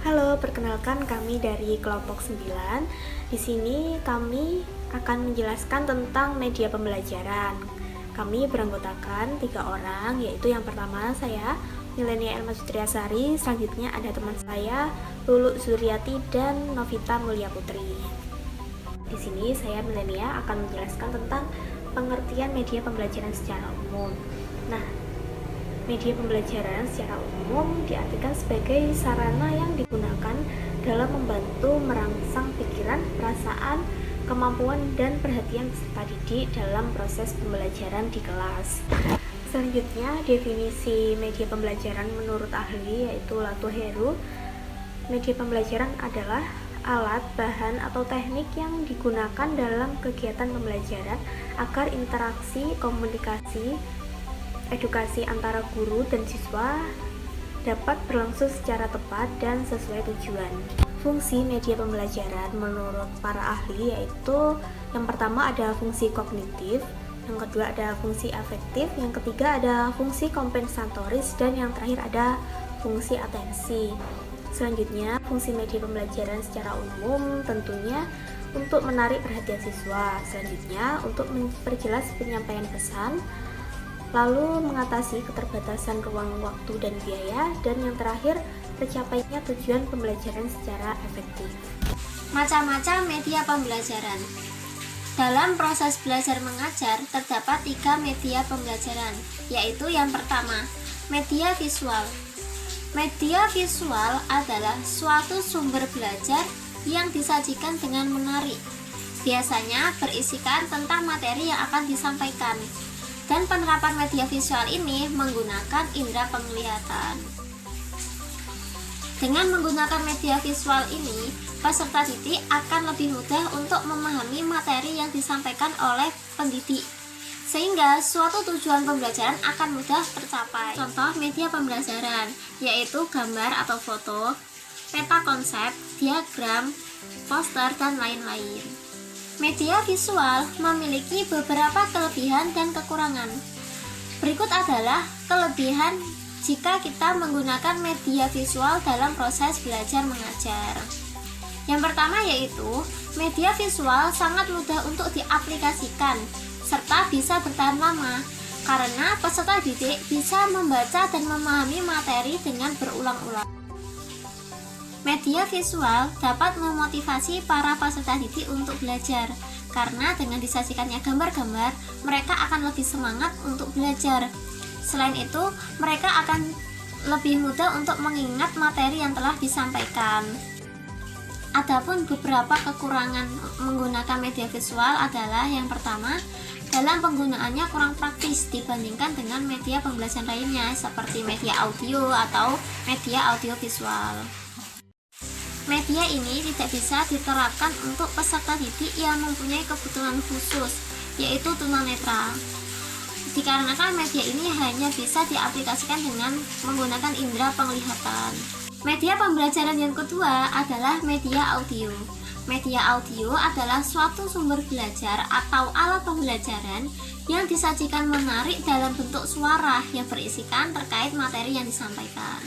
Halo, perkenalkan kami dari kelompok 9. Di sini kami akan menjelaskan tentang media pembelajaran. Kami beranggotakan 3 orang, yaitu yang pertama saya, Milenia Elma Sutriasari, selanjutnya ada teman saya, Lulu Zuriati dan Novita Mulia Putri. Di sini saya Milenia akan menjelaskan tentang pengertian media pembelajaran secara umum. Nah, media pembelajaran secara umum diartikan sebagai sarana yang digunakan dalam membantu merangsang pikiran, perasaan, kemampuan, dan perhatian peserta didik dalam proses pembelajaran di kelas. Selanjutnya, definisi media pembelajaran menurut ahli yaitu Latu Heru. Media pembelajaran adalah alat, bahan, atau teknik yang digunakan dalam kegiatan pembelajaran agar interaksi, komunikasi, edukasi antara guru dan siswa dapat berlangsung secara tepat dan sesuai tujuan. Fungsi media pembelajaran menurut para ahli yaitu yang pertama ada fungsi kognitif, yang kedua ada fungsi afektif, yang ketiga ada fungsi kompensatoris, dan yang terakhir ada fungsi atensi. Selanjutnya, fungsi media pembelajaran secara umum tentunya untuk menarik perhatian siswa, selanjutnya untuk memperjelas penyampaian pesan, lalu mengatasi keterbatasan ruang, waktu, dan biaya, dan yang terakhir tercapainya tujuan pembelajaran secara efektif. Macam-macam media pembelajaran. Dalam proses belajar mengajar terdapat 3 media pembelajaran, yaitu yang pertama, media visual. Media visual adalah suatu sumber belajar yang disajikan dengan menarik. Biasanya berisikan tentang materi yang akan disampaikan. Dan penerapan media visual ini menggunakan indera penglihatan. Dengan menggunakan media visual ini, peserta didik akan lebih mudah untuk memahami materi yang disampaikan oleh pendidik, sehingga suatu tujuan pembelajaran akan mudah tercapai. Contoh media pembelajaran yaitu gambar atau foto, peta konsep, diagram, poster, dan lain-lain. Media visual memiliki beberapa kelebihan dan kekurangan. Berikut adalah kelebihan jika kita menggunakan media visual dalam proses belajar mengajar. Yang pertama yaitu, media visual sangat mudah untuk diaplikasikan, serta bisa bertahan lama, karena peserta didik bisa membaca dan memahami materi dengan berulang-ulang. Media visual dapat memotivasi para peserta didik untuk belajar, karena dengan disajikannya gambar-gambar, mereka akan lebih semangat untuk belajar. Selain itu, mereka akan lebih mudah untuk mengingat materi yang telah disampaikan. Adapun beberapa kekurangan menggunakan media visual adalah yang pertama, dalam penggunaannya kurang praktis dibandingkan dengan media pembelajaran lainnya seperti media audio atau media audiovisual. Media ini tidak bisa diterapkan untuk peserta didik yang mempunyai kebutuhan khusus, yaitu tunanetra. Dikarenakan media ini hanya bisa diaplikasikan dengan menggunakan indera penglihatan. Media pembelajaran yang kedua adalah media audio. Media audio adalah suatu sumber belajar atau alat pembelajaran yang disajikan menarik dalam bentuk suara yang berisikan terkait materi yang disampaikan.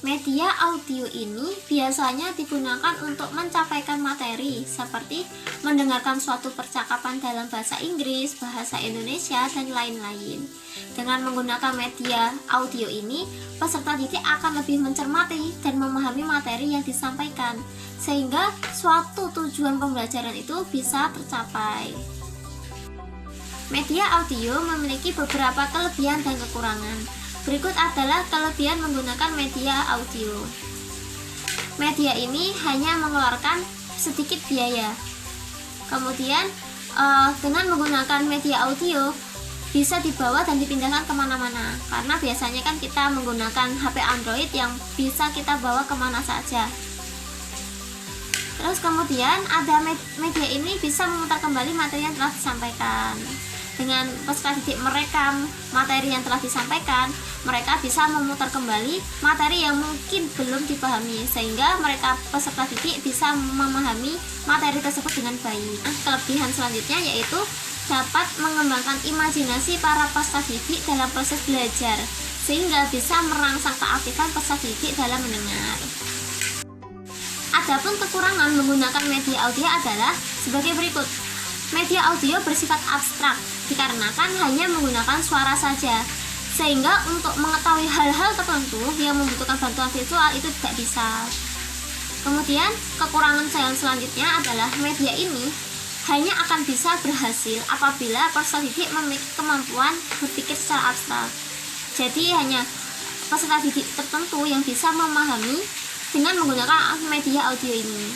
Media audio ini biasanya digunakan untuk mencapaikan materi seperti mendengarkan suatu percakapan dalam bahasa Inggris, bahasa Indonesia, dan lain-lain. Dengan menggunakan media audio ini, peserta didik akan lebih mencermati dan memahami materi yang disampaikan, sehingga suatu tujuan pembelajaran itu bisa tercapai. Media audio memiliki beberapa kelebihan dan kekurangan. Berikut adalah kelebihan menggunakan media audio. Media ini hanya mengeluarkan sedikit biaya. Kemudian dengan menggunakan media audio bisa dibawa dan dipindahkan kemana-mana, karena biasanya kan kita menggunakan HP Android yang bisa kita bawa kemana saja. Terus kemudian ada media ini bisa memutar kembali materi yang telah disampaikan. Dengan peserta didik merekam materi yang telah disampaikan, mereka bisa memutar kembali materi yang mungkin belum dipahami, sehingga mereka peserta didik bisa memahami materi tersebut dengan baik. Kelebihan selanjutnya yaitu dapat mengembangkan imajinasi para peserta didik dalam proses belajar, sehingga bisa merangsang keaktifan peserta didik dalam mendengar. Adapun kekurangan menggunakan media audio adalah sebagai berikut. Media audio bersifat abstrak dikarenakan hanya menggunakan suara saja, sehingga untuk mengetahui hal-hal tertentu yang membutuhkan bantuan visual itu tidak bisa. Kemudian kekurangan yang selanjutnya adalah media ini hanya akan bisa berhasil apabila peserta didik memiliki kemampuan berpikir secara abstrak. Jadi hanya peserta didik tertentu yang bisa memahami dengan menggunakan media audio ini.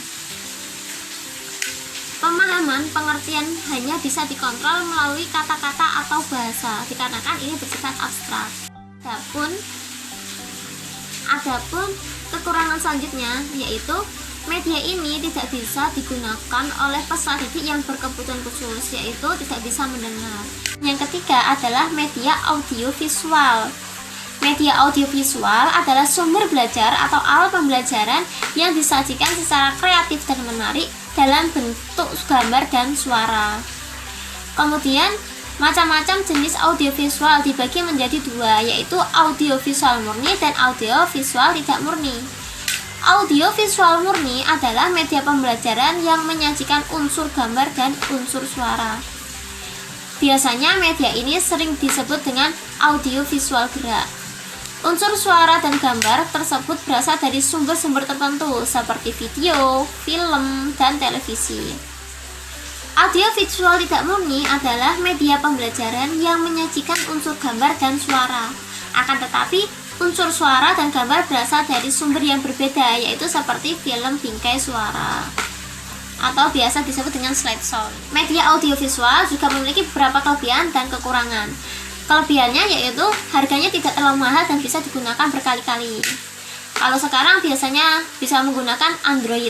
Pemahaman pengertian hanya bisa dikontrol melalui kata-kata atau bahasa dikarenakan ini bersifat abstrak. Adapun kekurangan selanjutnya yaitu media ini tidak bisa digunakan oleh peserta didik yang berkebutuhan khusus, yaitu tidak bisa mendengar. Yang ketiga adalah media audiovisual. Media audiovisual adalah sumber belajar atau alat pembelajaran yang disajikan secara kreatif dan menarik dalam bentuk gambar dan suara. Kemudian, macam-macam jenis audiovisual dibagi menjadi dua, yaitu audiovisual murni dan audiovisual tidak murni. Audiovisual murni adalah media pembelajaran yang menyajikan unsur gambar dan unsur suara. Biasanya media ini sering disebut dengan audiovisual gerak. Unsur suara dan gambar tersebut berasal dari sumber-sumber tertentu seperti video, film, dan televisi. Audiovisual tidak murni adalah media pembelajaran yang menyajikan unsur gambar dan suara. Akan tetapi, unsur suara dan gambar berasal dari sumber yang berbeda, yaitu seperti film bingkai suara atau biasa disebut dengan slideshow. Media audiovisual juga memiliki beberapa kelebihan dan kekurangan. Kelebihannya yaitu harganya tidak terlalu mahal dan bisa digunakan berkali-kali. Kalau sekarang biasanya bisa menggunakan Android,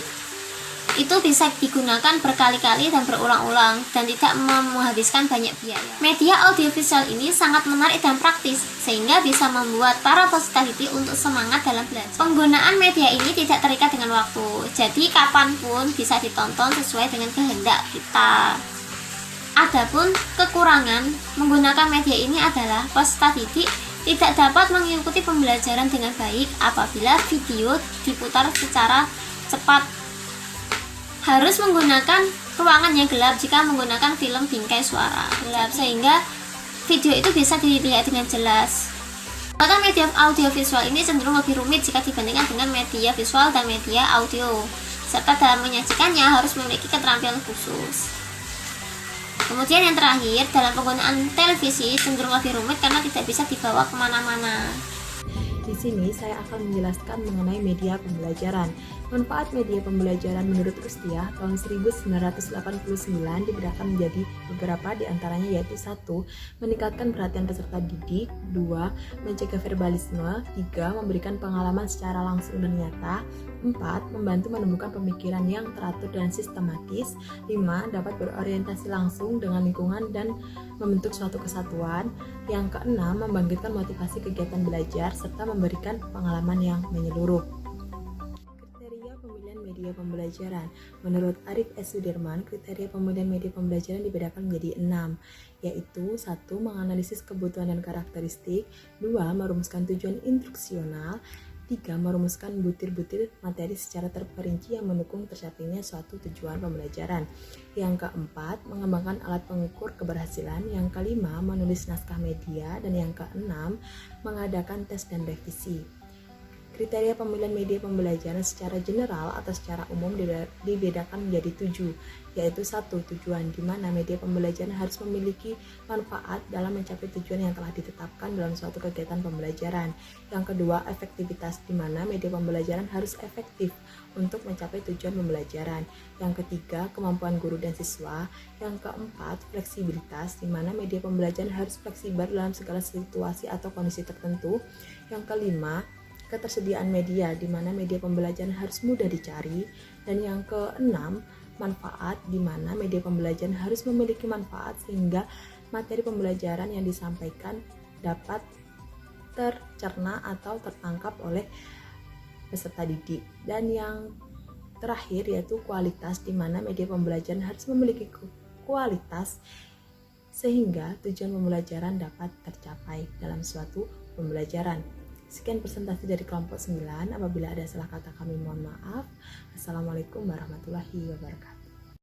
itu bisa digunakan berkali-kali dan berulang-ulang dan tidak menghabiskan banyak biaya. Media audiovisual ini sangat menarik dan praktis sehingga bisa membuat para peserta didik untuk semangat dalam belajar. Penggunaan media ini tidak terikat dengan waktu, jadi kapanpun bisa ditonton sesuai dengan kehendak kita. Adapun kekurangan menggunakan media ini adalah peserta didik tidak dapat mengikuti pembelajaran dengan baik apabila video diputar secara cepat. Harus menggunakan ruangan yang gelap jika menggunakan film bingkai suara gelap, sehingga video itu bisa dilihat dengan jelas. Bahkan media audiovisual ini cenderung lebih rumit jika dibandingkan dengan media visual dan media audio, serta dalam menyajikannya harus memiliki keterampilan khusus. Kemudian yang terakhir, dalam penggunaan televisi cenderung lebih rumit karena tidak bisa dibawa kemana-mana. Di sini saya akan menjelaskan mengenai media pembelajaran. Manfaat media pembelajaran menurut Rustiah tahun 1989 dibedakan menjadi beberapa diantaranya yaitu 1. Meningkatkan perhatian peserta didik, 2. Mencegah verbalisme, 3. Memberikan pengalaman secara langsung dan nyata, 4. Membantu menemukan pemikiran yang teratur dan sistematis, 5. Dapat berorientasi langsung dengan lingkungan dan membentuk suatu kesatuan, yang keenam membangkitkan motivasi kegiatan belajar serta memberikan pengalaman yang menyeluruh. Kriteria pemilihan media pembelajaran. Menurut Arif S. Sudirman, kriteria pemilihan media pembelajaran dibedakan menjadi 6, yaitu 1. Menganalisis kebutuhan dan karakteristik, 2. Merumuskan tujuan instruksional, 3. Merumuskan butir-butir materi secara terperinci yang mendukung tercapainya suatu tujuan pembelajaran. Yang keempat, mengembangkan alat pengukur keberhasilan. Yang kelima, menulis naskah media. Dan yang keenam, mengadakan tes dan revisi. Kriteria pemilihan media pembelajaran secara general atau secara umum dibedakan menjadi 7, yaitu 1. Tujuan, di mana media pembelajaran harus memiliki manfaat dalam mencapai tujuan yang telah ditetapkan dalam suatu kegiatan pembelajaran. Yang kedua, efektivitas, di mana media pembelajaran harus efektif untuk mencapai tujuan pembelajaran. Yang ketiga, kemampuan guru dan siswa. Yang keempat, fleksibilitas, di mana media pembelajaran harus fleksibel dalam segala situasi atau kondisi tertentu. Yang kelima, ketersediaan media, di mana media pembelajaran harus mudah dicari. Dan yang keenam, manfaat, di mana media pembelajaran harus memiliki manfaat sehingga materi pembelajaran yang disampaikan dapat tercerna atau tertangkap oleh peserta didik. Dan yang terakhir yaitu kualitas, di mana media pembelajaran harus memiliki kualitas sehingga tujuan pembelajaran dapat tercapai dalam suatu pembelajaran. Sekian presentasi dari kelompok 9. Apabila ada salah kata kami mohon maaf. Assalamualaikum warahmatullahi wabarakatuh.